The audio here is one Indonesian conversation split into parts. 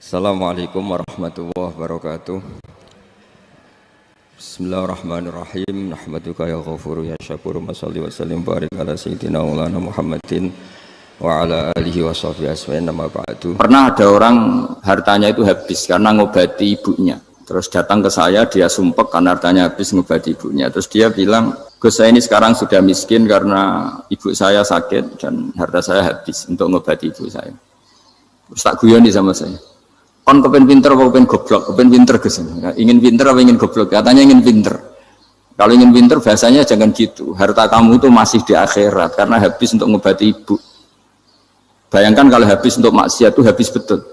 Assalamualaikum warahmatullahi wabarakatuh. Bismillahirrahmanirrahim. Nahmaduka ya ghafuru ya syakuru. Mashalli wa sallim barik ala sayyidina maulana Muhammadin wa ala alihi wa sahbihi asma'in nama ba'du. Pernah ada orang hartanya itu habis karena ngobati ibunya. Terus datang ke saya, dia sumpek karena hartanya habis ngobati ibunya. Terus dia bilang, Gus, saya ini sekarang sudah miskin karena ibu saya sakit dan harta saya habis untuk ngobati ibu saya. Terus tak guyoni sama saya. Kon kepen pinter apa kepen goblok? Kepen pinter Gus. Ingin pinter apa ingin goblok? Katanya ingin pinter. Kalau ingin pinter bahasanya jangan gitu. Harta kamu itu masih di akhirat karena habis untuk ngobati ibu. Bayangkan kalau habis untuk maksiat itu habis betul.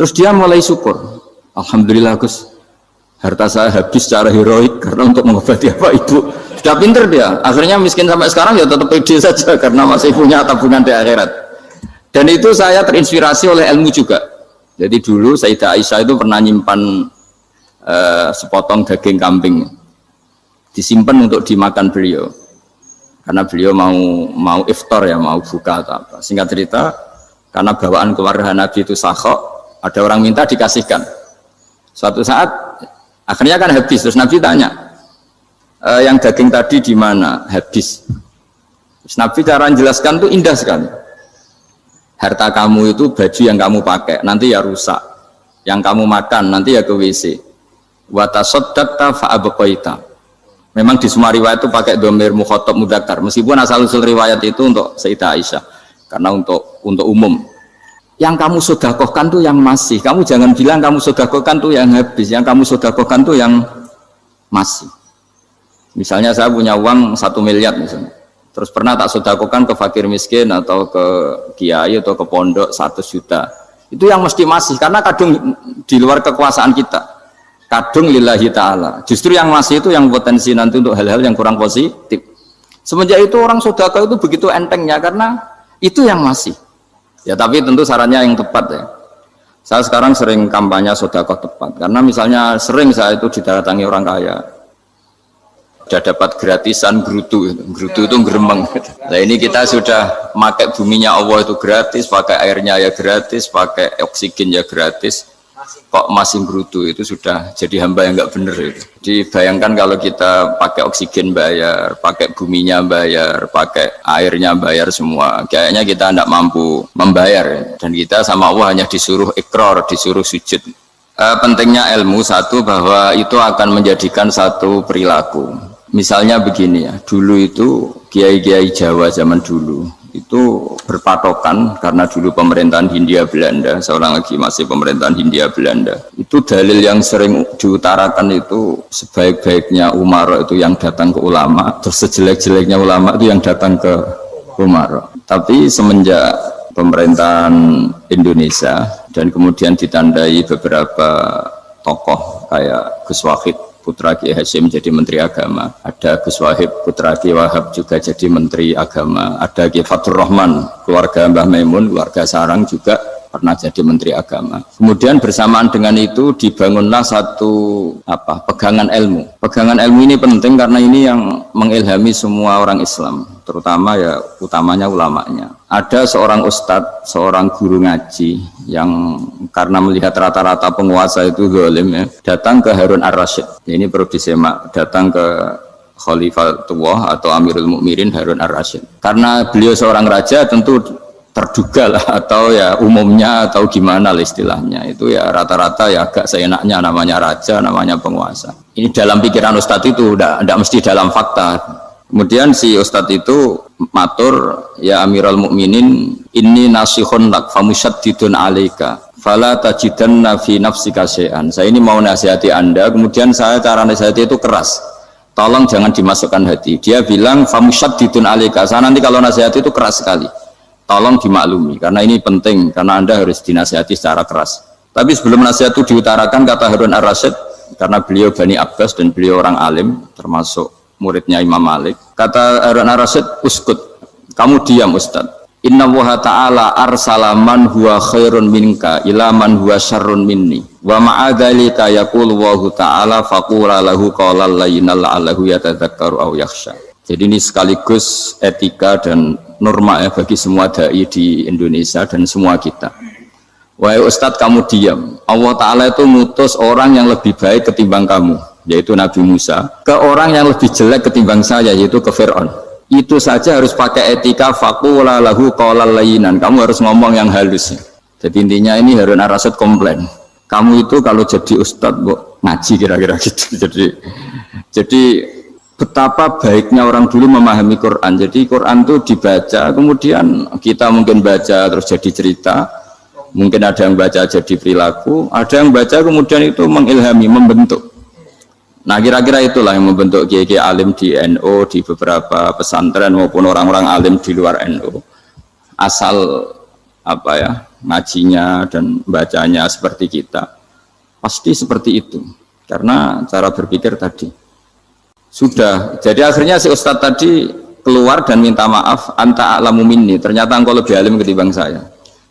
Terus dia mulai syukur. Alhamdulillah Gus, harta saya habis secara heroik karena untuk mengobati apa ibu. Sudah pinter dia. Akhirnya miskin sampai sekarang ya tetap pede saja karena masih punya tabungan di akhirat. Dan itu saya terinspirasi oleh ilmu juga. Jadi dulu Sayyidah Aisyah itu pernah nyimpan sepotong daging kambing, disimpan untuk dimakan beliau, karena beliau mau iftar ya, mau buka atau apa. Singkat cerita, karena bawaan keluarga Nabi itu sakhok, ada orang minta dikasihkan. Suatu saat akhirnya kan habis, terus Nabi tanya, yang daging tadi di mana? Habis. Terus Nabi cara menjelaskan itu indah sekali. Harta kamu itu baju yang kamu pakai nanti ya rusak, yang kamu makan nanti ya ke WC. Wa tasaddaqta fa abqaita. Memang di semua riwayat itu pakai dhamir mukhatab mudzakkar, meskipun asal usul riwayat itu untuk Sayyidah Aisyah karena untuk umum. Yang kamu sedekahkan tuh yang masih, kamu jangan bilang kamu sedekahkan tuh yang habis, yang kamu sedekahkan tuh yang masih. Misalnya saya punya uang 1 miliar misalnya, terus pernah tak sedekahkan ke fakir miskin atau ke kiai atau ke pondok 100 juta, itu yang mesti masih, karena kadung di luar kekuasaan kita, kadung lillahi ta'ala. Justru yang masih itu yang potensi nanti untuk hal-hal yang kurang positif. Semenjak itu orang sedekah itu begitu entengnya karena itu yang masih. Ya tapi tentu sarannya yang tepat ya. Saya sekarang sering kampanye sedekah tepat, karena misalnya sering saya itu didatangi orang kaya, sudah dapat gratisan gerutu itu geremeng. Nah ini kita sudah pakai buminya Allah itu gratis, pakai airnya ya gratis, pakai oksigen ya gratis, kok masih gerutu, itu sudah jadi hamba yang nggak bener itu. Dibayangkan kalau kita pakai oksigen bayar, pakai buminya bayar, pakai airnya bayar semua, kayaknya kita tidak mampu membayar, dan kita sama Allah hanya disuruh ikrar, disuruh sujud. Pentingnya ilmu satu, bahwa itu akan menjadikan satu perilaku. Misalnya begini ya, dulu itu kiai-kiai Jawa zaman dulu itu berpatokan, karena dulu pemerintahan Hindia Belanda, seorang lagi masih pemerintahan Hindia Belanda, itu dalil yang sering diutarakan itu sebaik-baiknya umara itu yang datang ke ulama, terus sejelek-jeleknya ulama itu yang datang ke umara. Tapi semenjak pemerintahan Indonesia dan kemudian ditandai beberapa tokoh kayak Gus Wahid putra Kiai Hasyim jadi Menteri Agama, ada Gus Wahib putra Kiai Wahab juga jadi Menteri Agama, ada Kiai Fatur Rahman keluarga Mbah Maimun, keluarga Sarang juga pernah jadi Menteri Agama. Kemudian bersamaan dengan itu dibangunlah satu pegangan ilmu. Pegangan ilmu ini penting karena ini yang mengilhami semua orang Islam, terutama ya utamanya ulamanya. Ada seorang ustadz, seorang guru ngaji yang karena melihat rata-rata penguasa itu zalim ya, datang ke Harun Ar-Rasyid. Ini perlu disemak, datang ke Khalifatullah atau Amirul Mukminin Harun Ar-Rasyid. Karena beliau seorang raja, tentu terduga lah, atau ya umumnya atau gimana lah istilahnya, itu ya rata-rata ya agak seenaknya, namanya raja, namanya penguasa. Ini dalam pikiran ustadz itu, tidak mesti dalam fakta. Kemudian si ustadz itu matur, ya Amirul Mukminin, inni nasihun lak famusyaddidun alaika fala tajidanna fi nafsika syai'an. Saya ini mau nasihati Anda, kemudian saya cara nasihati itu keras, tolong jangan dimasukkan hati. Dia bilang famusyaddidun alaika, saya nanti kalau nasihati itu keras sekali, tolong dimaklumi karena ini penting, karena Anda harus dinasihati secara keras. Tapi sebelum nasihat itu diutarakan, kata Harun Ar-Rasyid, karena beliau Bani Abbas dan beliau orang alim termasuk muridnya Imam Malik, kata Harun Ar-Rasyid, uskut, kamu diam Ustaz. Inna Allaha ta'ala arsala man huwa khairun minka ila man huwa syarrun minni wa ma'adhalika yaqulu Allahu ta'ala faqura lahu qawlan layyinal la'allahu yatadzakkaru aw yakhsha. Jadi ini sekaligus etika dan norma ya bagi semua dai di Indonesia dan semua kita. Wahai Ustadz kamu diam. Allah Ta'ala itu ngutus orang yang lebih baik ketimbang kamu, yaitu Nabi Musa, ke orang yang lebih jelek ketimbang saya, yaitu ke Fir'aun. Itu saja harus pakai etika faqula lahu qawlan layyinan. Kamu harus ngomong yang halus. Jadi intinya ini Harun ar-Rasyid komplain. Kamu itu kalau jadi Ustadz ngaji kira-kira gitu. Jadi betapa baiknya orang dulu memahami Quran. Jadi Quran itu dibaca, kemudian kita mungkin baca terus jadi cerita. Mungkin ada yang baca jadi perilaku, ada yang baca kemudian itu mengilhami, membentuk. Nah kira-kira itulah yang membentuk kiai alim di NU, di beberapa pesantren maupun orang-orang alim di luar NU. Asal apa ya, ngajinya dan bacanya seperti kita, pasti seperti itu. Karena cara berpikir tadi sudah. Jadi akhirnya si Ustadz tadi keluar dan minta maaf, anta a'lamu minni. Ternyata engkau lebih alim ketimbang saya.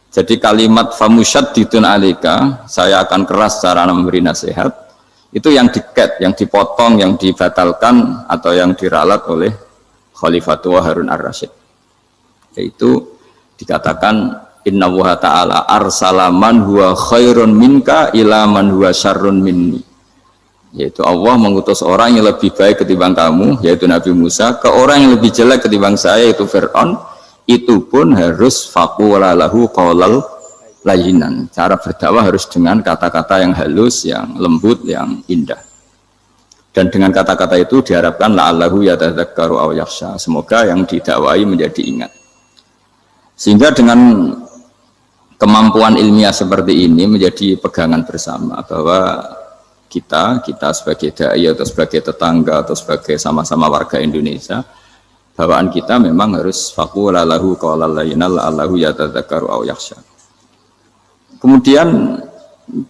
Jadi kalimat famusyaddidun alika, saya akan keras cara memberi nasihat, itu yang diket, yang dipotong, yang dibatalkan atau yang diralat oleh Khalifatul Harun ar-Rasyid. Yaitu dikatakan inna Allaha ta'ala arsala man huwa khairun minka ila man huwa syarrun minni. Yaitu Allah mengutus orang yang lebih baik ketimbang kamu, yaitu Nabi Musa, ke orang yang lebih jelek ketimbang saya, yaitu Fir'aun. Itu pun harus faqula lahu qawlan layyinan. Cara berdakwah harus dengan kata-kata yang halus, yang lembut, yang indah. Dan dengan kata-kata itu diharapkan la'allahu yatadzakkaru aw yakhsha. Semoga yang didakwai menjadi ingat. Sehingga dengan kemampuan ilmiah seperti ini menjadi pegangan bersama bahwa kita sebagai dai atau sebagai tetangga atau sebagai sama-sama warga Indonesia, bawaan kita memang harus faqula lahu qawlan layyinan la'allahu yatadzakkaru aw yakhsha. Kemudian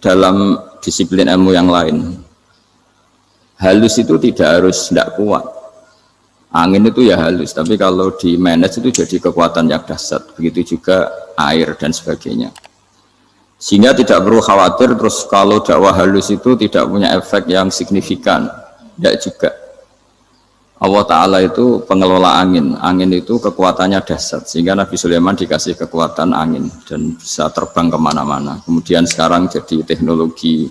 dalam disiplin ilmu yang lain, halus itu tidak kuat. Angin itu ya halus, tapi kalau di manage itu jadi kekuatan yang dahsyat. Begitu juga air dan sebagainya. Sehingga tidak perlu khawatir terus kalau dakwah halus itu tidak punya efek yang signifikan. Tidak juga. Allah Ta'ala itu pengelola angin. Angin itu kekuatannya dahsyat, sehingga Nabi Sulaiman dikasih kekuatan angin dan bisa terbang kemana-mana. Kemudian sekarang jadi teknologi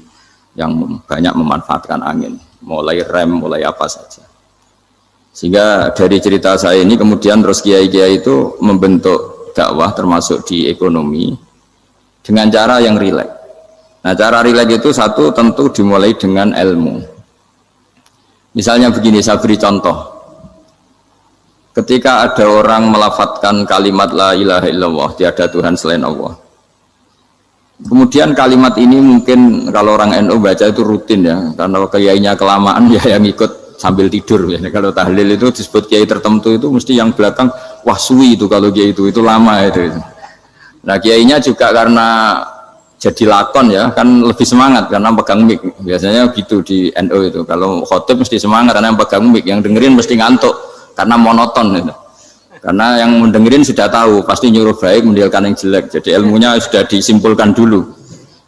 yang banyak memanfaatkan angin, mulai rem, mulai apa saja. Sehingga dari cerita saya ini kemudian terus kiai-kiai itu membentuk dakwah termasuk di ekonomi dengan cara yang rileks. Nah cara rileks itu satu tentu dimulai dengan ilmu. Misalnya begini, saya beri contoh. Ketika ada orang melafadzkan kalimat la ilaha illallah, tiada Tuhan selain Allah. Kemudian kalimat ini mungkin kalau orang NU baca itu rutin ya, karena kiainya kelamaan ya yang ikut sambil tidur. Ya. Kalau tahlil itu disebut kiai tertentu itu mesti yang belakang, wah suwi itu kalau kiai itu lama itu. Nah kiainya juga karena jadi lakon ya kan lebih semangat karena pegang mic, biasanya gitu di NU itu kalau khotib mesti semangat karena yang pegang mic, yang dengerin mesti ngantuk karena monoton gitu. Karena yang mendengerin sudah tahu pasti nyuruh baik meninggalkan yang jelek, jadi ilmunya sudah disimpulkan dulu.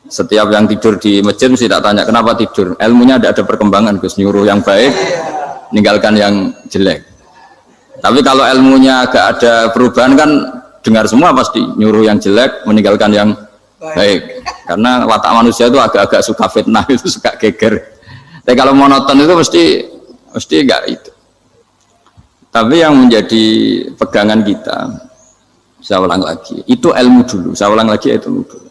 Setiap yang tidur di masjid mesti tak tanya kenapa tidur, ilmunya tidak ada perkembangan, Gus, nyuruh yang baik meninggalkan yang jelek. Tapi kalau ilmunya agak ada perubahan kan dengar semua pasti nyuruh yang jelek meninggalkan yang baik, karena watak manusia itu agak-agak suka fitnah, itu suka geger. Tapi kalau monoton itu mesti enggak itu. Tapi yang menjadi pegangan kita, saya ulang lagi, itu ilmu dulu. Saya ulang lagi itu ilmu dulu.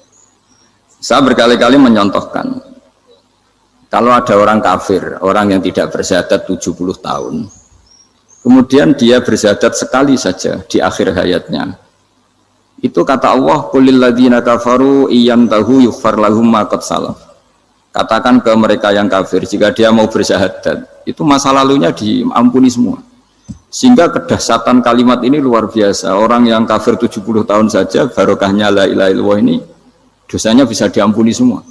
Saya berkali-kali menyontohkan, kalau ada orang kafir, orang yang tidak bersyahadat 70 tahun, kemudian dia bersyahadat sekali saja di akhir hayatnya. Itu kata Allah, qulil ladzina kafaru iyantahu yughfar lahum ma qad salaf. Katakan ke mereka yang kafir, jika dia mau bersyahadat, itu masa lalunya diampuni semua. Sehingga kedahsyatan kalimat ini luar biasa. Orang yang kafir 70 tahun saja, barokahnya la ilaha illallah ini, dosanya bisa diampuni semua.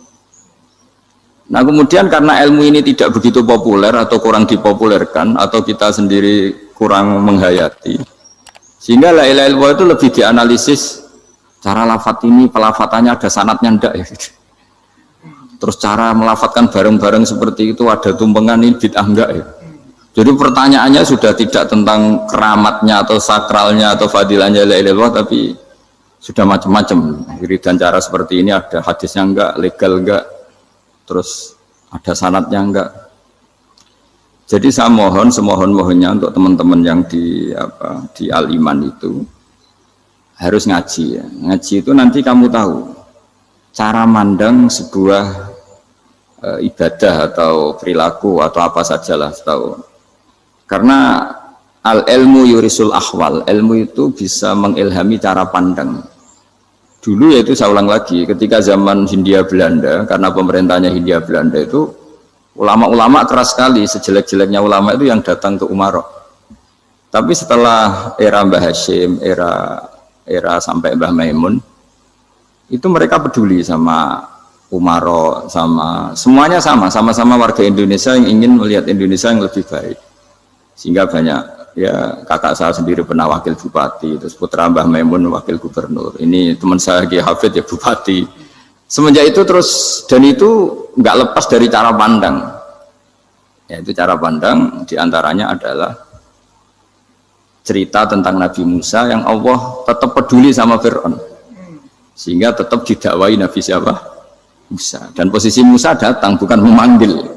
Nah kemudian karena ilmu ini tidak begitu populer atau kurang dipopulerkan, atau kita sendiri kurang menghayati, sehingga la ilaha illallah itu lebih dianalisis cara lafadz ini, pelafatannya ada sanadnya enggak ya gitu. Terus cara melafatkan bareng-bareng seperti itu ada tumpengan ini bid'ah enggak ya. Jadi pertanyaannya sudah tidak tentang keramatnya atau sakralnya atau fadilahnya la ilaha illallah, tapi sudah macam-macam wiridan cara seperti ini, ada hadisnya enggak, legal enggak, terus ada sanadnya enggak. Jadi saya mohon semohon-mohonnya untuk teman-teman yang di Al-Iman itu harus ngaji ya. Ngaji itu nanti kamu tahu cara mandang sebuah ibadah atau perilaku atau apa sajalah tahu. Karena al-ilmu yurisul ahwal, ilmu itu bisa mengilhami cara pandang. Dulu yaitu saya ulang lagi, ketika zaman Hindia Belanda, karena pemerintahnya Hindia Belanda itu ulama-ulama keras sekali, sejelek-jeleknya ulama itu yang datang ke Umaro. Tapi setelah era Mbah Hashim, era sampai Mbah Maimun, itu mereka peduli sama Umaro, sama semuanya sama-sama warga Indonesia yang ingin melihat Indonesia yang lebih baik. Sehingga banyak ya, kakak saya sendiri pernah wakil bupati, terus putra Mbah Maimun wakil gubernur, ini teman saya Kiai Hafid ya bupati. Semenjak itu terus, dan itu nggak lepas dari cara pandang. Yaitu cara pandang diantaranya adalah cerita tentang Nabi Musa yang Allah tetap peduli sama Fir'aun, sehingga tetap didakwai Nabi siapa? Musa. Dan posisi Musa datang bukan memanggil.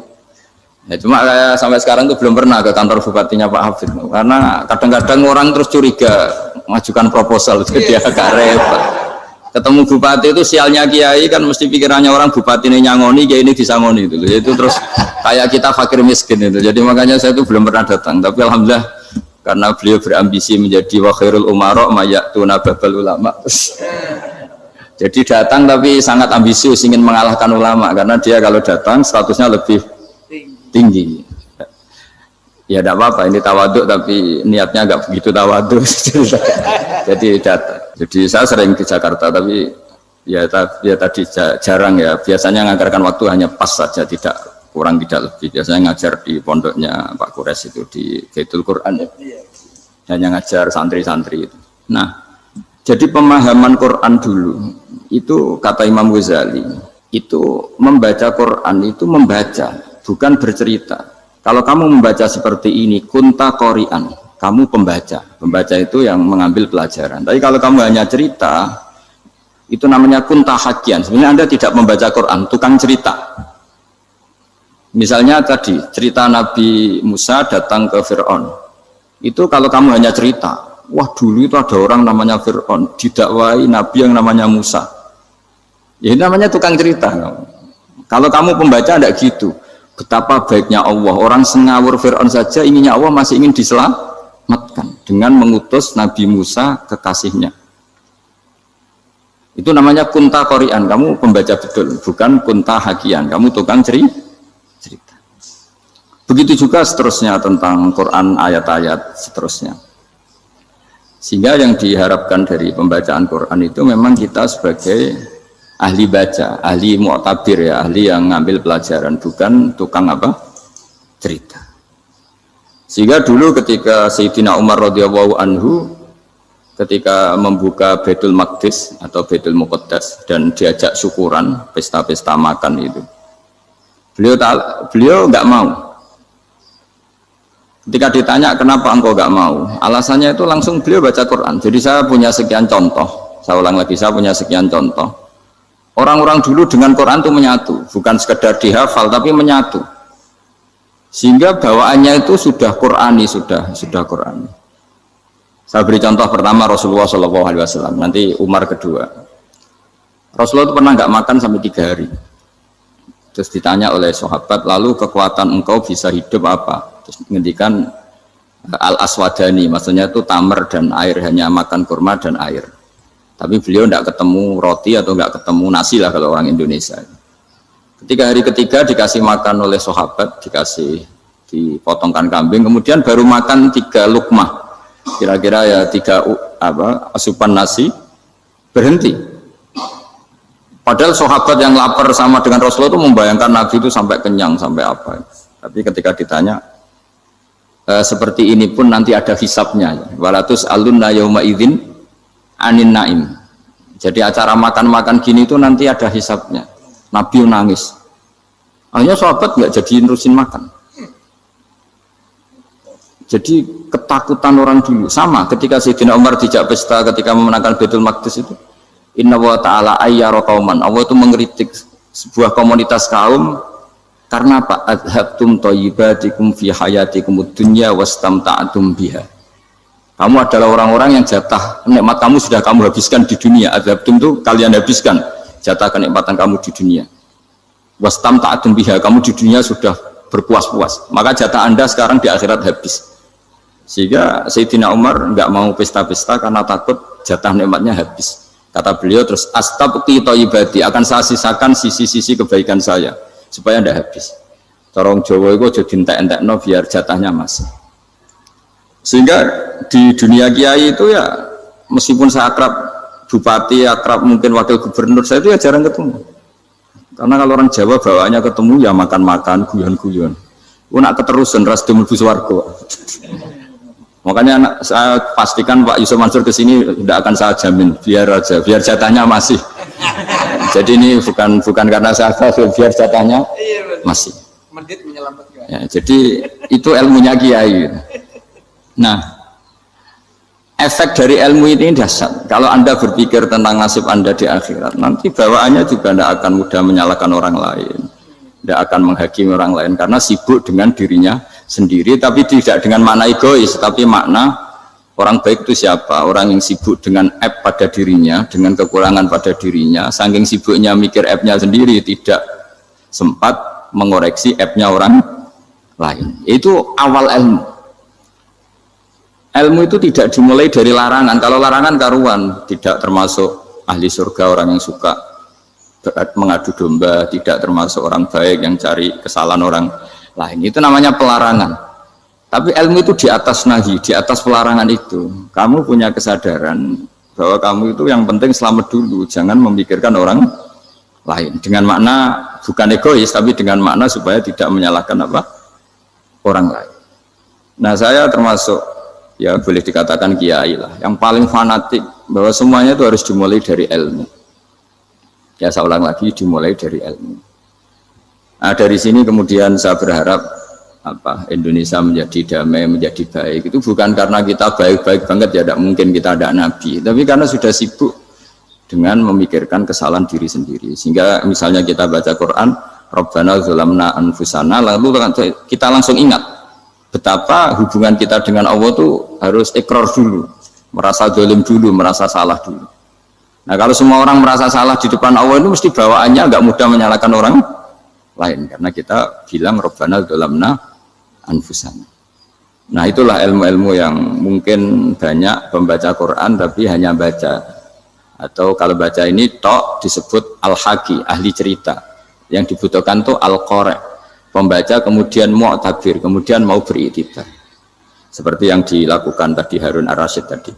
Ya, cuma sampai sekarang tuh belum pernah ke kantor bupatinya Pak Hafid, karena kadang-kadang orang terus curiga mengajukan proposal, jadi agak repot. Ketemu bupati itu sialnya kiai kan mesti pikirannya orang bupati ini nyangoni, kiai ini disangoni itu terus kayak kita fakir miskin itu. Jadi makanya saya itu belum pernah datang, tapi alhamdulillah karena beliau berambisi menjadi wa khairul umara mayatuna babal ulama. Jadi datang tapi sangat ambisius ingin mengalahkan ulama, karena dia kalau datang statusnya lebih tinggi. Ya tidak apa-apa, ini tawaduk tapi niatnya agak begitu tawaduk. Jadi saya sering ke Jakarta, tapi ya tadi jarang ya. Biasanya ngajarkan waktu hanya pas saja, tidak kurang tidak lebih. Biasanya ngajar di pondoknya Pak Kures itu di Baitul Quran ya. Hanya ngajar santri-santri itu. Nah, jadi pemahaman Quran dulu itu kata Imam Ghazali itu membaca Quran itu membaca, bukan bercerita. Kalau kamu membaca seperti ini, kunta qori'an, kamu pembaca. Pembaca itu yang mengambil pelajaran. Tapi kalau kamu hanya cerita, itu namanya kunta hakian. Sebenarnya Anda tidak membaca Quran, tukang cerita. Misalnya tadi, cerita Nabi Musa datang ke Fir'aun. Itu kalau kamu hanya cerita, wah dulu itu ada orang namanya Fir'aun, didakwai Nabi yang namanya Musa. Ya ini namanya tukang cerita. Kalau kamu pembaca tidak gitu. Betapa baiknya Allah, orang sengawur Fir'aun saja inginnya Allah masih ingin diselamatkan dengan mengutus Nabi Musa kekasihnya. Itu namanya kunta qori'an, kamu pembaca betul, bukan kunta hakian, kamu tukang cerita. Begitu juga seterusnya tentang Quran, ayat-ayat seterusnya. Sehingga yang diharapkan dari pembacaan Quran itu memang kita sebagai ahli baca, ahli mu'tabir ya, ahli yang ngambil pelajaran, bukan tukang apa? Cerita. Sehingga dulu ketika Sayyidina Umar radhiyallahu anhu ketika membuka Baitul Maqdis atau Baitul Muqaddas dan diajak syukuran, pesta-pesta makan itu. Beliau nggak mau. Ketika ditanya kenapa engkau nggak mau? Alasannya itu langsung beliau baca Quran. Jadi saya punya sekian contoh. Saya ulang lagi, saya punya sekian contoh. Orang-orang dulu dengan Quran itu menyatu, bukan sekedar dihafal tapi menyatu. Sehingga bawaannya itu sudah Qurani, sudah Qurani. Saya beri contoh pertama Rasulullah SAW, nanti Umar kedua. Rasulullah itu pernah nggak makan sampai 3 hari. Terus ditanya oleh sahabat, lalu kekuatan engkau bisa hidup apa? Terus menghentikan al-aswadani, maksudnya itu tamar dan air, hanya makan kurma dan air. Tapi beliau tidak ketemu roti atau tidak ketemu nasi lah kalau orang Indonesia. Ketika hari ketiga dikasih makan oleh sahabat, dikasih dipotongkan kambing, kemudian baru makan 3 lukmah, kira-kira ya 3 asupan nasi, berhenti. Padahal sahabat yang lapar sama dengan Rasulullah itu membayangkan Nabi itu sampai kenyang, sampai apa. Tapi ketika ditanya, seperti ini pun nanti ada hisabnya. Walatus alunna yauma idzin anin naim. Jadi acara makan-makan gini itu nanti ada hisabnya. Nabi nangis. Akhirnya sahabat nggak jadi nerusin makan. Jadi ketakutan orang dulu sama ketika Sayyidina Umar dijak pesta ketika memenangkan Baitul Maqdis itu. Inna wa ta'ala ayyara qauman. Allah itu mengkritik sebuah komunitas kaum karena apa? Adhabtum thayyibatikum fi hayatikumud dunya wastamta'tum biha. Kamu adalah orang-orang yang jatah nikmat kamu sudah kamu habiskan di dunia. Adhabtum itu kalian habiskan jatah kenikmatan kamu di dunia. Wastamta'tum biha, kamu di dunia sudah berpuas-puas. Maka jatah Anda sekarang di akhirat habis. Sehingga Sayyidina Umar enggak mau pesta-pesta karena takut jatah nikmatnya habis. Kata beliau terus astabqi thayyibati, akan saya sisakan sisi-sisi kebaikan saya supaya tidak habis. Corong Jawa itu aja dientek-entekno biar jatahnya masih. Sehingga di dunia kiai itu ya meskipun saya akrab bupati, akrab mungkin wakil gubernur, saya itu ya jarang ketemu. Karena kalau orang Jawa bawaannya ketemu ya makan-makan, guyon-guyon. Nak keterusan ras mlebu swarga. Makanya saya pastikan Pak Yusuf Mansur ke sini tidak akan saya jamin, biar aja, biar jatahnya masih. Jadi ini bukan karena saya biar jatahnya masih. Ya, jadi itu ilmunya kiai. Nah, efek dari ilmu ini dahsyat. Kalau Anda berpikir tentang nasib Anda di akhirat, nanti bawaannya juga tidak akan mudah menyalahkan orang lain, tidak akan menghakimi orang lain karena sibuk dengan dirinya sendiri, tapi tidak dengan makna egois, tapi makna orang baik itu siapa? Orang yang sibuk dengan aib pada dirinya, dengan kekurangan pada dirinya, saking sibuknya mikir aibnya sendiri, tidak sempat mengoreksi aibnya orang lain. Itu awal ilmu. Ilmu itu tidak dimulai dari larangan. Kalau larangan karuan, tidak termasuk ahli surga, orang yang suka mengadu domba, tidak termasuk orang baik yang cari kesalahan orang lain. Itu namanya pelarangan. Tapi ilmu itu di atas nahi, di atas pelarangan itu. Kamu punya kesadaran bahwa kamu itu yang penting selamat dulu, jangan memikirkan orang lain. Dengan makna bukan egois, tapi dengan makna supaya tidak menyalahkan apa? Orang lain. Nah, saya termasuk ya boleh dikatakan kiai lah, yang paling fanatik bahwa semuanya itu harus dimulai dari ilmu. Ya saya ulang lagi, dimulai dari ilmu. Nah, dari sini kemudian saya berharap Indonesia menjadi damai, menjadi baik. Itu bukan karena kita baik-baik banget, ya tidak mungkin kita ada nabi, tapi karena sudah sibuk dengan memikirkan kesalahan diri sendiri. Sehingga misalnya kita baca Quran, Rabbana zalamna anfusana, lalu kita langsung ingat betapa hubungan kita dengan Allah itu harus ikrar dulu, merasa zalim dulu, merasa salah dulu. Nah, kalau semua orang merasa salah di depan Allah itu mesti bawaannya nggak mudah menyalahkan orang lain, karena kita bilang Rabbana zalamna anfusana. Nah, itulah ilmu-ilmu yang mungkin banyak pembaca Quran tapi hanya baca, atau kalau baca ini tok disebut al-haqi, ahli cerita. Yang dibutuhkan tuh al-qari, pembaca kemudian mu'tabir, kemudian mau beriktibar. Seperti yang dilakukan tadi Harun Ar-Rasyid tadi.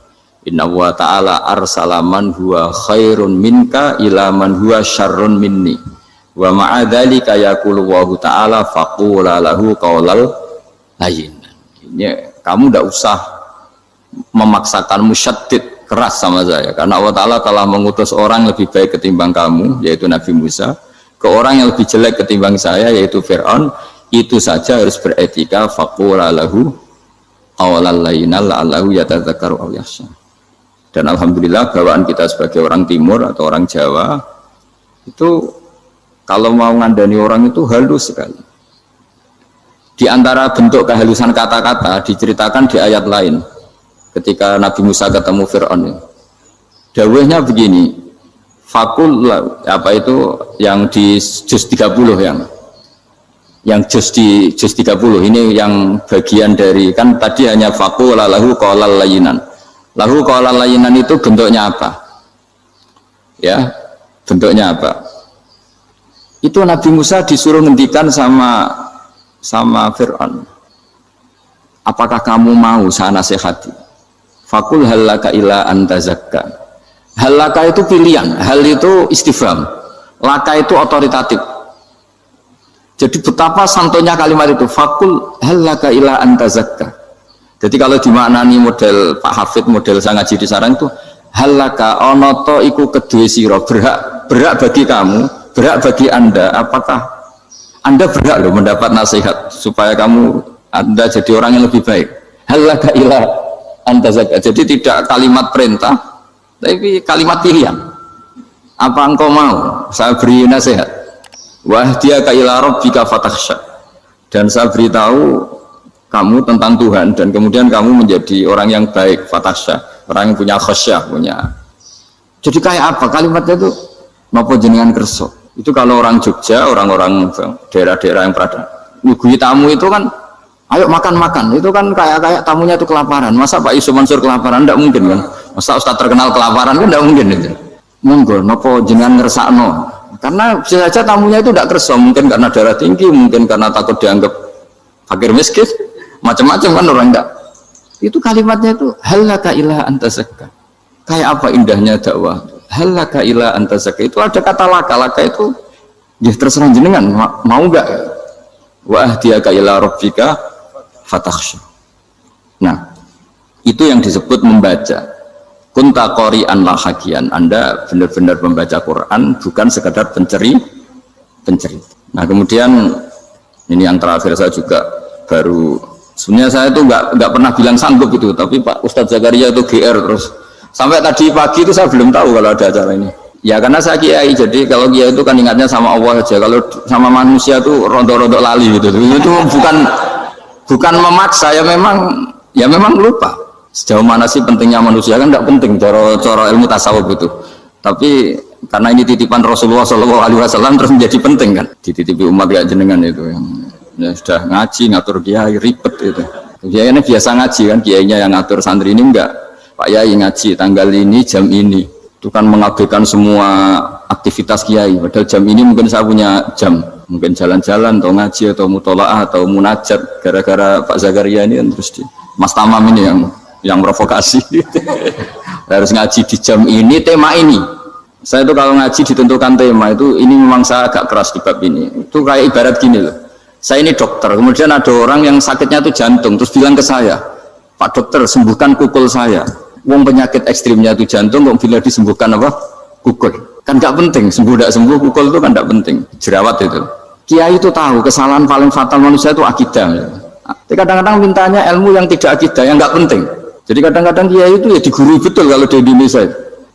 Inna wa ta'ala arsala man huwa khairun minka ila man huwa syarrun minni. Wa ma'adzalika yaqulu wa ta'ala faqula lahu qaulal layyin. Ini kamu tidak usah memaksakan musyaddid keras sama saya, karena Allah Ta'ala telah mengutus orang lebih baik ketimbang kamu, yaitu Nabi Musa, ke orang yang lebih jelek ketimbang saya, yaitu Fir'aun. Itu saja harus beretika. Faqula lahu qaulal layyin la'allahu yatadzakkaru aw yakhsha. Dan alhamdulillah bawaan kita sebagai orang timur atau orang Jawa itu kalau mau ngandani orang itu halus sekali. Di antara bentuk kehalusan kata-kata diceritakan di ayat lain ketika Nabi Musa ketemu Fir'aun. Dawuhnya begini, fakul apa itu yang di juz 30 yang juz 30 ini yang bagian dari, kan tadi hanya fakul lahu qaulal layyinan. Lahu qaulal layyinan itu bentuknya apa? Ya, bentuknya apa? Itu Nabi Musa disuruh ngendikan sama Fir'aun. Apakah kamu mau saya nasihati? Fakul halaka ila antazakka. Halaka itu pilihan, hal itu istifham, laka itu otoritatif. Jadi betapa santonya kalimat itu, fakul halaka ila antazakka. Jadi kalau dimaknani model Pak Hafid, model saya ngaji di sarang itu, halaka onoto iku kedue siro, berhak bagi kamu, berhak bagi Anda, apakah Anda berhak loh mendapat nasihat supaya Anda jadi orang yang lebih baik. Halaka ila antazakka. Jadi tidak kalimat perintah, tapi kalimat pilihan. apa engkau mau saya beri nasihat? Wahdiyaka ila rabbika fatakhsha. Dan saya beritahu kamu tentang Tuhan dan kemudian kamu menjadi orang yang baik, fatakhsha, orang yang punya khasyah, punya. Jadi kayak apa kalimatnya itu? Napa jenengan kerso? Itu kalau orang Jogja, orang-orang daerah-daerah yang berada nyugui tamu itu kan ayo makan-makan, itu kan kayak tamunya itu kelaparan. Masa Pak Yusuf Mansur kelaparan? Tidak mungkin kan. Masa Ustadz terkenal kelaparan kan tidak mungkin itu. Monggo napa jenengan ngersakno. Karena bisa saja tamunya itu tidak kerso, mungkin karena darah tinggi, mungkin karena takut dianggap fakir miskin, macam-macam kan orang enggak. Itu kalimatnya itu halaka ila anta zakka. Kayak apa indahnya dakwah. Halaka ila anta zakka. Itu ada kata laka itu ya terserah jenengan mau enggak. Wa ahdiyaka ila rabbika fatakhsha. Nah, itu yang disebut membaca. Kunta qori'an la hakian. Anda benar-benar membaca Quran, bukan sekadar penceri. Nah, kemudian ini yang terakhir saya juga baru sebenarnya saya itu nggak pernah bilang sanggup itu, tapi Pak Ustadz Zakaria itu GR terus sampai tadi pagi itu saya belum tahu kalau ada acara ini. Ya karena saya kiai, jadi kalau kiai itu kan ingatnya sama Allah aja, kalau sama manusia tuh rontok-rontok lali gitu. Itu bukan memaksa, ya memang lupa. Sejauh mana sih pentingnya manusia kan tidak penting cara ilmu tasawuf itu. Tapi karena ini titipan Rasulullah SAW terus menjadi penting kan. Dititipi umat kayak jenengan itu yang ya sudah ngaji ngatur kiai ribet itu. Kiai ini biasa ngaji kan, kiainya yang ngatur, santri ini enggak. Pak Yai ngaji tanggal ini jam ini. Itu kan mengabaikan semua aktivitas kiai. Padahal jam ini mungkin saya punya jam, mungkin jalan-jalan atau ngaji atau mutolaah atau munajat. Gara-gara Pak Zakaria ini kan terus Mas Tamam ini yang provokasi. Harus ngaji di jam ini, tema ini. Saya itu kalau ngaji ditentukan tema itu, ini memang saya agak keras di bab ini. Itu kayak ibarat gini loh. Saya ini dokter, kemudian ada orang yang sakitnya itu jantung, terus bilang ke saya, Pak dokter sembuhkan kukul saya. Wong penyakit ekstrimnya itu jantung, kok bila disembuhkan apa? Kukul. Kan gak penting, sembuh tidak sembuh, kukul itu kan gak penting. Jerawat itu. Kiai itu tahu kesalahan paling fatal manusia itu akidah. Kadang-kadang mintanya ilmu yang tidak akidah, yang gak penting. Jadi kadang-kadang kiai itu ya digurui betul kalau di Indonesia.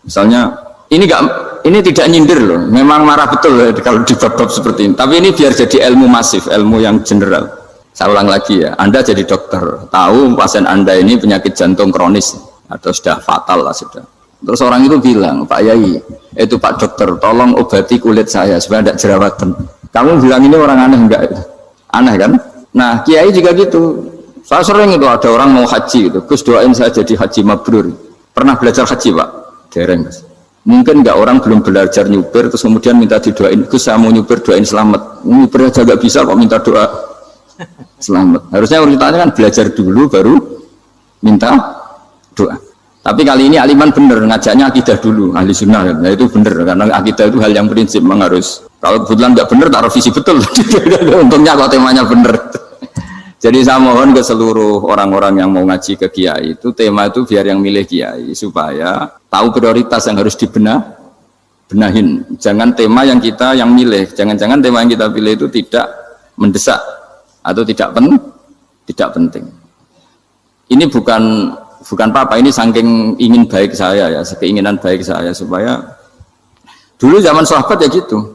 Misalnya ini tidak nyindir loh, memang marah betul ya, kalau di bab-bab seperti ini. Tapi ini biar jadi ilmu masif, ilmu yang general. Saya ulang lagi ya, Anda jadi dokter, tahu pasien Anda ini penyakit jantung kronis atau sudah fatal lah sudah. Terus orang itu bilang, Pak Yai, itu Pak dokter, tolong obati kulit saya supaya tidak jerawatan. Kamu bilang ini orang aneh enggak? Aneh kan? Nah, kiai juga gitu. Saya sering itu ada orang mau haji gitu, Gus doain saya jadi haji mabrur. Pernah belajar haji Pak? Dereng Mas. Mungkin enggak orang belum belajar nyupir terus kemudian minta didoain, Gus saya mau nyupir doain selamat. Nyupir aja enggak bisa kok minta doa selamat. Harusnya urutannya kan belajar dulu baru minta doa. Tapi kali ini aliman bener ngajaknya akidah dulu, ahli sunnah kan. Nah, itu bener karena akidah itu hal yang prinsip memang harus. Kalau kebetulan enggak bener taruh visi betul. Untungnya kalau temanya bener. Jadi saya mohon ke seluruh orang-orang yang mau ngaji ke kiai itu tema itu biar yang milih kiai supaya tahu prioritas yang harus benahin. Jangan tema yang kita yang milih, jangan-jangan tema yang kita pilih itu tidak mendesak atau tidak penting. Ini bukan apa-apa, ini saking ingin baik saya ya, keinginan baik saya supaya dulu zaman sahabat ya gitu.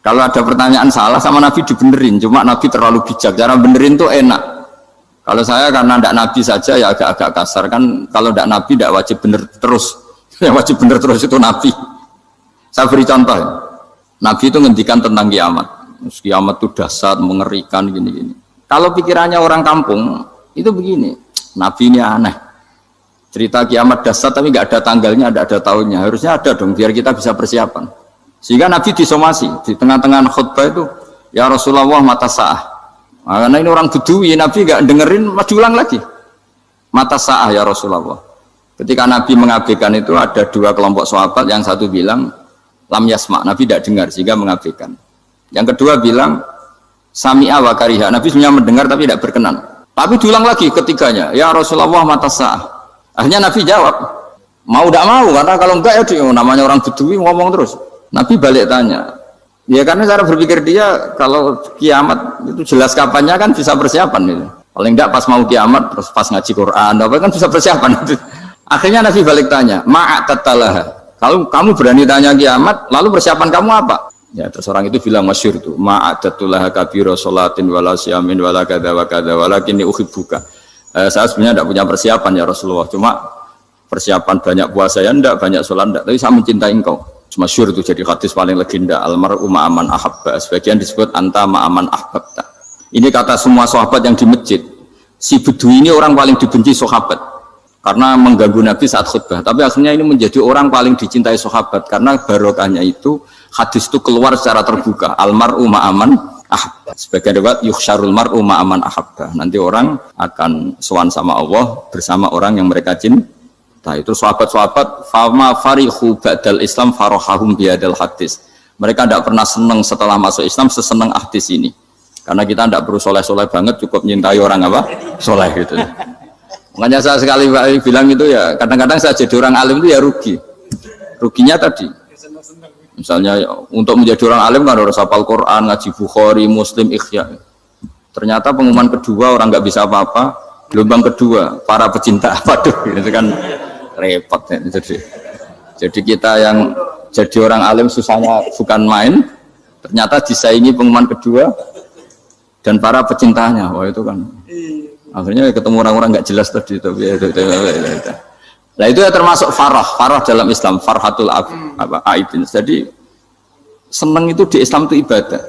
Kalau ada pertanyaan salah sama Nabi dibenerin, cuma Nabi terlalu bijak, cara benerin tuh enak. Kalau saya karena tidak Nabi saja ya agak-agak kasar kan, kalau tidak Nabi tidak wajib bener terus, yang wajib bener terus itu Nabi. Saya beri contoh, ya. Nabi itu ngendikan tentang kiamat, kiamat itu dahsyat, mengerikan gini-gini. Kalau pikirannya orang kampung itu begini, Nabi ini aneh, cerita kiamat dahsyat tapi nggak ada tanggalnya, ada tahunnya, harusnya ada dong biar kita bisa persiapan. Sehingga Nabi disomasi di tengah-tengah khutbah itu, ya Rasulullah mata sa'ah. Nah, karena ini orang Bedui, Nabi nggak dengerin, masih ulang lagi. Mata sa'ah ya Rasulullah. Ketika Nabi mengabaikan itu ada dua kelompok sahabat, yang satu bilang lam yasma, Nabi tidak dengar sehingga mengabaikan. Yang kedua bilang sami'a wa kariha, Nabi sebenarnya mendengar tapi tidak berkenan. Tapi diulang lagi ketiganya, ya Rasulullah mata sa'ah. Akhirnya Nabi jawab, mau tidak mau, karena kalau enggak ya namanya orang Bedui ngomong terus. Nabi balik tanya, ya karena cara berpikir dia kalau kiamat itu jelas kapannya kan bisa persiapan gitu. Paling enggak pas mau kiamat terus pas ngaji Quran apa kan bisa persiapan. Akhirnya Nabi balik tanya, ma'at tatalaha, Kalau kamu berani tanya kiamat, lalu persiapan kamu apa? Ya, terus orang itu bilang masyhur itu, ma'adatullah kabira sholatin wala siyamin wala kadza wa kadza walakinni uhibbuka. Saya sebenarnya tidak punya persiapan ya Rasulullah, cuma persiapan banyak puasa ya enggak, banyak sholat enggak, tapi saya mencintai engkau. Masyhur itu jadi hadis paling legenda, almar'u ma'aman ahabba, sebagian disebut anta ma'aman ahbabta. Ini kata semua sahabat yang di masjid. Si Bedui ini orang paling dibenci sahabat karena mengganggu Nabi saat khutbah, tapi akhirnya ini menjadi orang paling dicintai sahabat karena barokahnya itu hadis itu keluar secara terbuka, almar'u ma'aman ahabba. Sebagian riwayat yuhsyarul mar'u ma'aman ahabba, nanti orang akan sowan sama Allah bersama orang yang mereka cintai. Itu sahabat-sahabat fama farihu ba'dal Islam farahahum biadal hadis. Mereka tidak pernah senang setelah masuk Islam sesenang hadis ini. Karena kita tidak perlu soleh-soleh banget, cukup nyintai orang apa? Soleh gitu. Makanya saya sekali bilang itu ya, kadang-kadang saya jadi orang alim itu ya rugi. Ruginya tadi. Misalnya untuk menjadi orang alim kan harus hafal Quran, ngaji Bukhari, Muslim, Ikhya. Ternyata pengumuman kedua orang nggak bisa apa-apa. Gelombang kedua para pecinta, waduh, itu kan repot ya. Jadi kita yang jadi orang alim susahnya bukan main, ternyata disaingi pengumuman kedua dan para pecintanya. Wah itu kan akhirnya ketemu orang-orang nggak jelas tadi. Nah itu ya termasuk farah dalam Islam, farhatul aibin. Jadi seneng itu di Islam itu ibadah.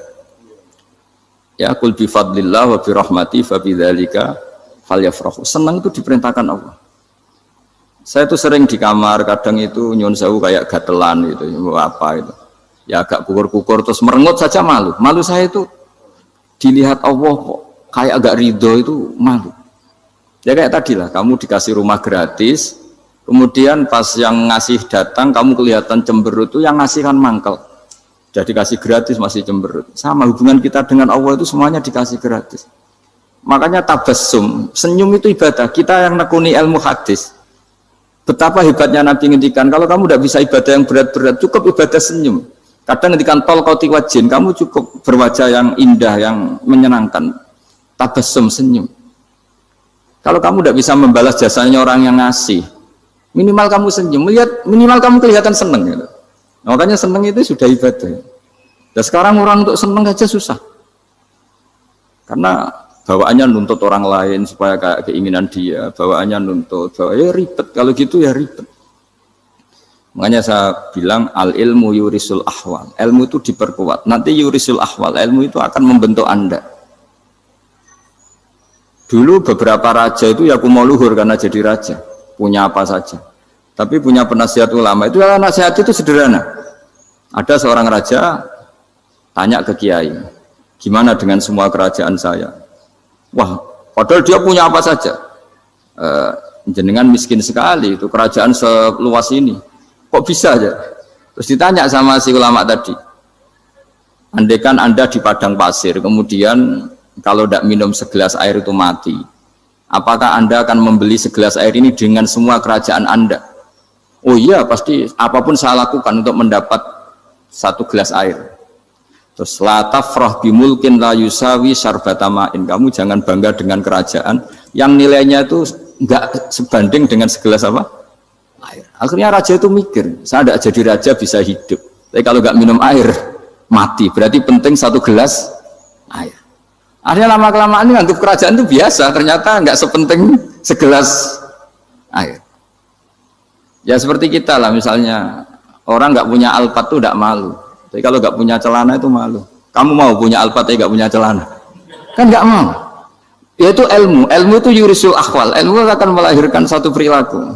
Ya kul bi fadlillah wa bi rahmati fa bidzalika falyafrahu. Seneng itu diperintahkan Allah. Saya tuh sering di kamar, kadang itu nyun sewu kayak gatelan gitu, apa itu. Ya agak kukur-kukur terus merengut saja malu. Malu saya itu dilihat Allah kok kayak agak ridho itu malu. Ya kayak tadi lah, kamu dikasih rumah gratis, kemudian pas yang ngasih datang kamu kelihatan cemberut, itu yang ngasih kan mangkel. Jadi dikasih gratis masih cemberut. Sama hubungan kita dengan Allah itu semuanya dikasih gratis. Makanya tabassum, senyum itu ibadah. Kita yang nekuni ilmu hadis, betapa hebatnya Nabi ngendikan, kalau kamu tidak bisa ibadah yang berat-berat, cukup ibadah senyum. Kadang ngendikan tol kauti wajin, kamu cukup berwajah yang indah, yang menyenangkan. Tabassum, senyum. Kalau kamu tidak bisa membalas jasanya orang yang ngasih, minimal kamu senyum, minimal kamu kelihatan seneng. Gitu. Makanya seneng itu sudah ibadah. Dan sekarang orang untuk seneng aja susah. Karena bawaannya nuntut orang lain supaya kayak keinginan dia, bawaannya nuntut, ya ribet, kalau gitu ya ribet. Makanya saya bilang al ilmu yurisul ahwal, ilmu itu diperkuat, nanti yurisul ahwal, ilmu itu akan membentuk Anda. Dulu beberapa raja itu ya mau luhur karena jadi raja, punya apa saja, tapi punya penasihat ulama, itu nasihat itu sederhana. Ada seorang raja tanya ke kiai, gimana dengan semua kerajaan saya? Wah, padahal dia punya apa saja. Jenengan miskin sekali, itu kerajaan seluas ini. Kok bisa aja? Terus ditanya sama si ulama tadi. Andaikan Anda di padang pasir, kemudian kalau tidak minum segelas air itu mati. Apakah Anda akan membeli segelas air ini dengan semua kerajaan Anda? Oh iya, pasti apapun saya lakukan untuk mendapat satu gelas air. Terus la tafrah bimulkin la yusawi syarbatamain. Kamu jangan bangga dengan kerajaan yang nilainya itu enggak sebanding dengan segelas apa? Air. Akhirnya raja itu mikir, saya tidak jadi raja bisa hidup. Tapi kalau enggak minum air mati. Berarti penting satu gelas air. Akhirnya lama-kelamaan ini anggap kerajaan itu biasa, ternyata enggak sepenting segelas air. Ya seperti kita lah, misalnya orang enggak punya Alphard itu enggak malu. Tapi kalau nggak punya celana itu malu. Kamu mau punya Alphard tapi nggak punya celana? Kan nggak mau. Yaitu ilmu. Ilmu itu yurisul akhwal. Ilmu akan melahirkan satu perilaku.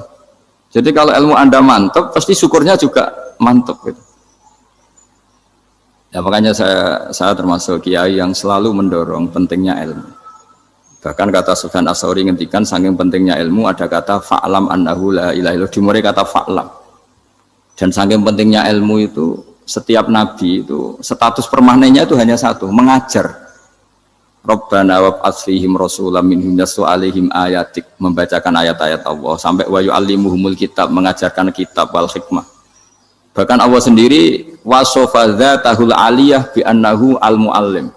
Jadi kalau ilmu Anda mantap, pasti syukurnya juga mantap. Gitu. Ya makanya saya termasuk kiai yang selalu mendorong pentingnya ilmu. Bahkan kata Sufyan Ats-Tsauri ngendikan saking pentingnya ilmu ada kata fa'lam annahu la ilaha illallah. Dimulai kata fa'lam. Dan saking pentingnya ilmu itu setiap nabi itu status permanennya itu hanya satu, mengajar. Rabbana wab'ats fihim rasulam minhum yatlu 'alaihim ayatik, membacakan ayat-ayat Allah, sampai wa yu'allimuhumul kitab, mengajarkan kitab wal hikmah. Bahkan Allah sendiri wasofa dzatahul 'aliyah bi annahu al-muallim.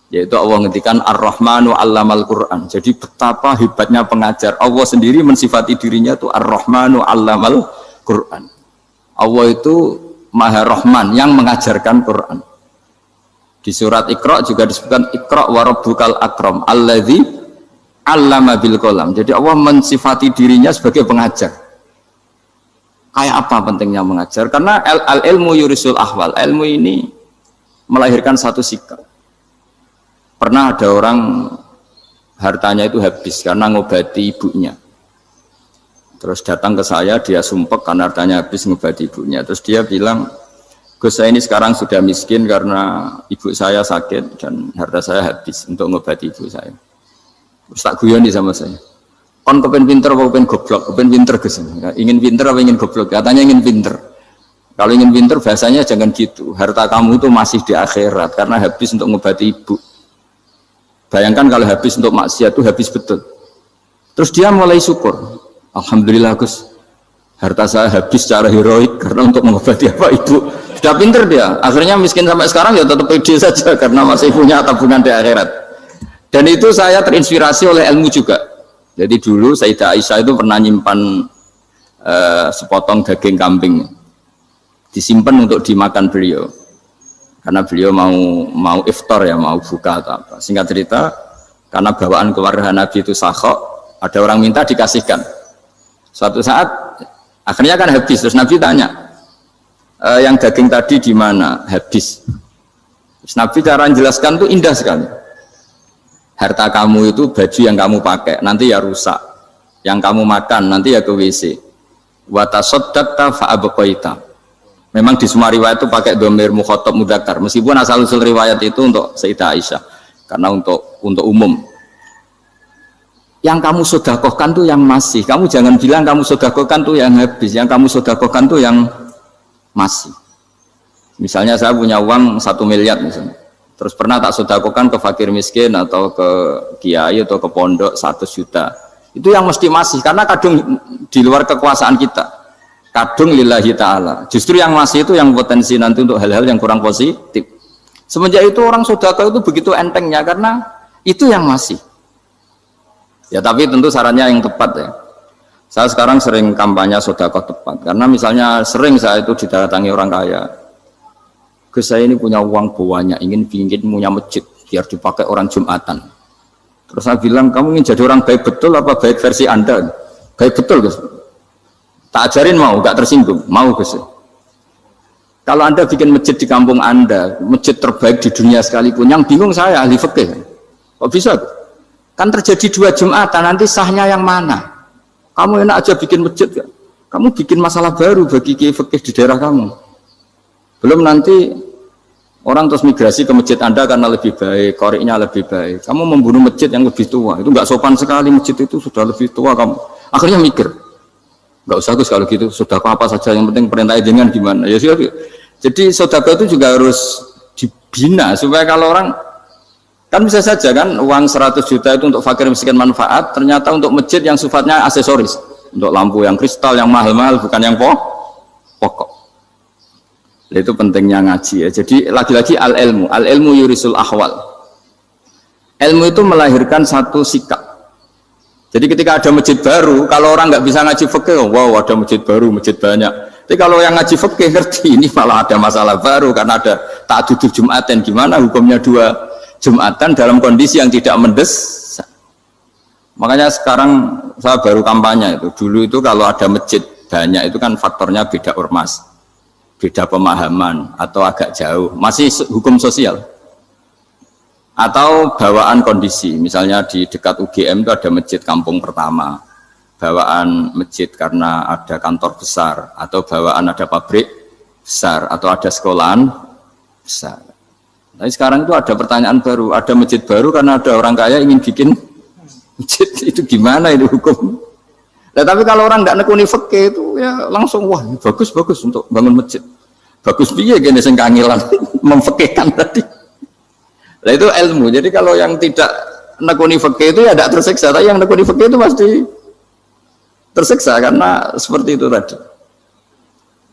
Yaitu Allah ngendikan Ar-Rahmanu 'allamal Qur'an. Jadi betapa hebatnya pengajar. Allah sendiri mensifati dirinya itu Ar-Rahmanu 'allamal Qur'an. Allah itu Maha Rahman yang mengajarkan Quran. Di surat Iqra juga disebutkan Iqra wa rabbukal akram alladzi 'allama bil qalam. Jadi Allah mensifati dirinya sebagai pengajar. Kayak apa pentingnya mengajar? Karena al-ilmu yurisul ahwal. Ilmu ini melahirkan satu sikap. Pernah ada orang hartanya itu habis karena ngobati ibunya. Terus datang ke saya, dia sumpek karena hartanya habis ngobati ibunya. Terus dia bilang, Gus, saya ini sekarang sudah miskin karena ibu saya sakit dan harta saya habis untuk ngobati ibu saya. Terus tak guyoni sama saya. Kon kepen pinter apa kepen goblok? Kepen pinter Gus. Ingin pinter apa ingin goblok? Katanya ingin pinter. Kalau ingin pinter bahasanya jangan gitu. Harta kamu itu masih di akhirat karena habis untuk ngobati ibu. Bayangkan kalau habis untuk maksiat itu habis betul. Terus dia mulai syukur. Alhamdulillah Gus, harta saya habis secara heroik karena untuk mengobati apa ibu. Sudah pinter dia, akhirnya miskin sampai sekarang ya tetap pede saja karena masih punya tabungan di akhirat. Dan itu saya terinspirasi oleh ilmu juga. Jadi dulu Sayyidah Aisyah itu pernah nyimpan sepotong daging kambing, disimpan untuk dimakan beliau. Karena beliau mau iftar ya, mau buka atau apa. Singkat cerita, karena bawaan keluarga Nabi itu sakhok, ada orang minta dikasihkan. Suatu saat akhirnya kan habis, terus Nabi tanya, yang daging tadi di mana? Habis. Terus Nabi cara menjelaskan itu indah sekali. Harta kamu itu baju yang kamu pakai, nanti ya rusak. Yang kamu makan, nanti ya ke WC. Wa tasaddaqta fa abqaita. Memang di semua riwayat itu pakai dhamir mukhatab mudzakkar. Meskipun asal-usul riwayat itu untuk Sayyidah Aisyah, karena untuk umum. Yang kamu sedekahkan tuh yang masih. Kamu jangan bilang kamu sedekahkan tuh yang habis. Yang kamu sedekahkan tuh yang masih. Misalnya saya punya uang 1 miliar misalnya. Terus pernah tak sedekahkan ke fakir miskin atau ke kiai atau ke pondok 100 juta. Itu yang mesti masih. Karena kadung di luar kekuasaan kita. Kadung lillahi ta'ala. Justru yang masih itu yang potensi nanti untuk hal-hal yang kurang positif. Semenjak itu orang sedekah itu begitu entengnya. Karena itu yang masih. Ya tapi tentu sarannya yang tepat ya. Saya sekarang sering kampanye sedekah tepat karena misalnya sering saya itu didatangi orang kaya. Gus, saya ini punya uang banyak, ingin punya masjid biar dipakai orang Jumatan. Terus saya bilang, kamu ingin jadi orang baik betul apa baik versi Anda? Baik betul Gus. Tak ajarin mau, gak tersinggung, mau Gus. Kalau Anda bikin masjid di kampung Anda, masjid terbaik di dunia sekalipun, yang bingung saya ahli fikih. Kok bisa? Kan terjadi 2 Jumatan, nanti sahnya yang mana? Kamu enak aja bikin masjid kan? Kamu bikin masalah baru bagi kiai fikih di daerah kamu. Belum nanti orang terus migrasi ke masjid Anda karena lebih baik, koriknya lebih baik. Kamu membunuh masjid yang lebih tua, itu nggak sopan sekali, masjid itu sudah lebih tua kamu. Akhirnya mikir, nggak usah Gus kalau gitu, sedekah apa saja, yang penting perintah dengan gimana. Ya sudah. Jadi sedekah itu juga harus dibina supaya kalau orang kan bisa saja kan uang 100 juta itu untuk fakir miskin manfaat, ternyata untuk masjid yang sifatnya aksesoris, untuk lampu yang kristal yang mahal-mahal bukan yang pokok. Itu pentingnya ngaji ya. Jadi lagi-lagi al-ilmu yurisul ahwal. Ilmu itu melahirkan satu sikap. Jadi ketika ada masjid baru, kalau orang nggak bisa ngaji fikih, wow ada masjid baru, masjid banyak. Tapi kalau yang ngaji fikih ngerti ini malah ada masalah baru karena ada ta'dudul Jum'atan, gimana hukumnya 2 Jumatan dalam kondisi yang tidak mendesak. Makanya sekarang saya baru kampanye itu. Dulu itu kalau ada masjid banyak itu kan faktornya beda ormas, beda pemahaman atau agak jauh. Masih hukum sosial atau bawaan kondisi. Misalnya di dekat UGM itu ada masjid kampung pertama. Bawaan masjid karena ada kantor besar atau bawaan ada pabrik besar atau ada sekolahan besar. Tapi sekarang itu ada pertanyaan baru, ada masjid baru karena ada orang kaya ingin bikin masjid, itu gimana itu hukum? Nah, tapi kalau orang tidak nekuni fikih itu ya langsung wah bagus untuk bangun masjid. Bagus piye gini sing kangelan memfikihkan tadi. Nah itu ilmu. Jadi kalau yang tidak nekuni fikih itu ya tidak tersiksa, tapi yang nekuni fikih itu pasti tersiksa karena seperti itu tadi.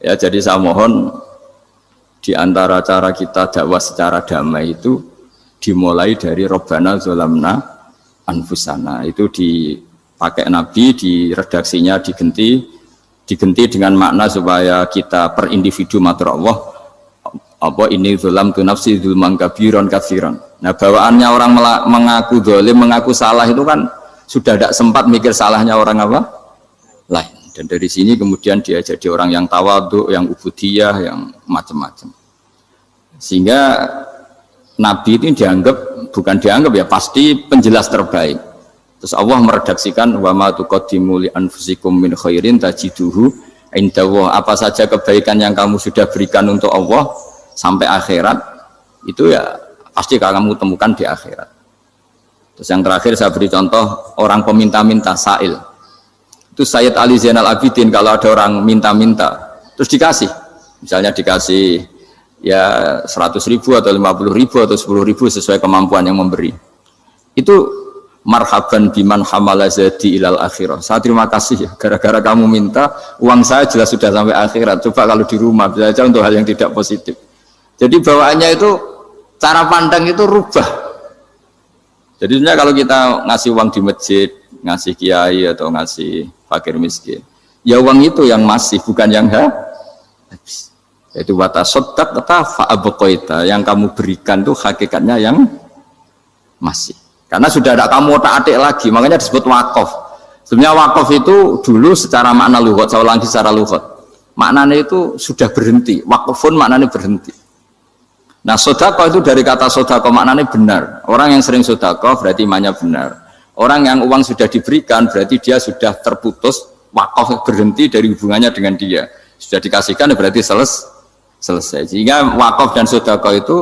Ya jadi saya mohon di antara cara kita dakwah secara damai itu dimulai dari Robbana Zolamna Anfusana. Itu dipakai Nabi, di redaksinya digenti diganti dengan makna supaya kita per individu matur Allah apa ini zulam tu nafsi zulman kabiron katsiran. Nah bawaannya orang mengaku zalim, mengaku salah itu kan sudah tidak sempat mikir salahnya orang apa lain, dan dari sini kemudian dia jadi orang yang tawadhu, yang ubudiyah, yang macam-macam, sehingga Nabi ini bukan dianggap ya, pasti penjelas terbaik. Terus Allah meredaksikan wa ma tuqaddimu li anfusikum min khairin tajiduhu indallah, apa saja kebaikan yang kamu sudah berikan untuk Allah sampai akhirat itu ya pasti kamu temukan di akhirat. Terus yang terakhir saya beri contoh orang peminta-minta, sa'il. Itu Sayyid Ali Zainal Abidin kalau ada orang minta-minta terus dikasih, misalnya dikasih ya 100.000 atau 50.000 atau 10.000 sesuai kemampuan yang memberi, itu marhaban biman hamala zadi ilal akhirah, saya terima kasih ya gara-gara kamu minta uang saya jelas sudah sampai akhirat. Coba kalau di rumah bisa saja untuk hal yang tidak positif. Jadi bawaannya itu cara pandang itu rubah. Jadi sebenarnya kalau kita ngasih uang di masjid, ngasih kiai atau ngasih fakir miskin, ya uang itu yang masih, bukan yang habis. Itu watasodak kata fa'abqaita, yang kamu berikan itu hakikatnya yang masih. Karena sudah ada kamu otak-atik lagi, makanya disebut wakaf. Sebenarnya wakaf itu dulu secara makna lughat, saya ulangi secara lughat, maknanya itu sudah berhenti. Wakafun maknanya berhenti. Nah sodako itu dari kata sodako maknanya benar. Orang yang sering sodako berarti imannya benar. Orang yang uang sudah diberikan berarti dia sudah terputus, wakaf berhenti dari hubungannya dengan dia. Sudah dikasihkan berarti selesai. Sehingga wakaf dan sodako itu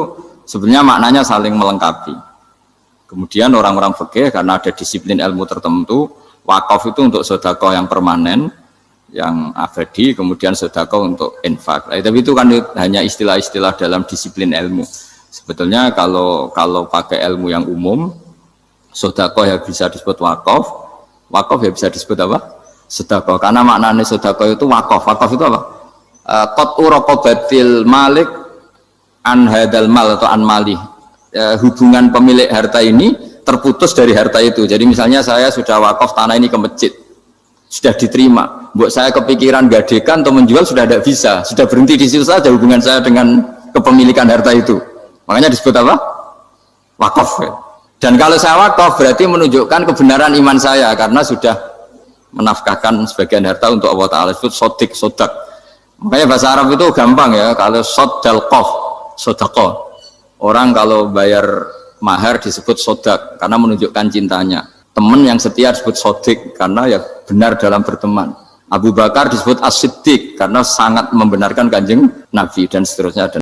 sebenarnya maknanya saling melengkapi. Kemudian orang-orang fikih karena ada disiplin ilmu tertentu, wakaf itu untuk sodako yang permanen, yang abadi, kemudian sedekah untuk infak. Tapi itu kan hanya istilah-istilah dalam disiplin ilmu. Sebetulnya kalau pakai ilmu yang umum, sedekah ya bisa disebut wakaf, wakaf ya bisa disebut apa? Sedekah. Karena maknanya sedekah itu wakaf. Wakaf itu apa? Qat'u raqabatil malik an hadal mal atau an mali. Hubungan pemilik harta ini terputus dari harta itu. Jadi misalnya saya sudah wakaf tanah ini ke masjid, sudah diterima. Buat saya kepikiran gadekan atau menjual sudah tidak bisa, sudah berhenti di situ saja hubungan saya dengan kepemilikan harta itu. Makanya disebut apa? Wakaf. Dan kalau saya wakaf berarti menunjukkan kebenaran iman saya karena sudah menafkahkan sebagian harta untuk Allah Ta'ala. Disebut sodik, sodak. Makanya bahasa Arab itu gampang ya, kalau sodal qof, sodako. Orang kalau bayar mahar disebut sodak karena menunjukkan cintanya. Teman yang setia disebut sodik karena ya benar dalam berteman. Abu Bakar disebut as-siddiq karena sangat membenarkan kanjeng Nabi dan seterusnya.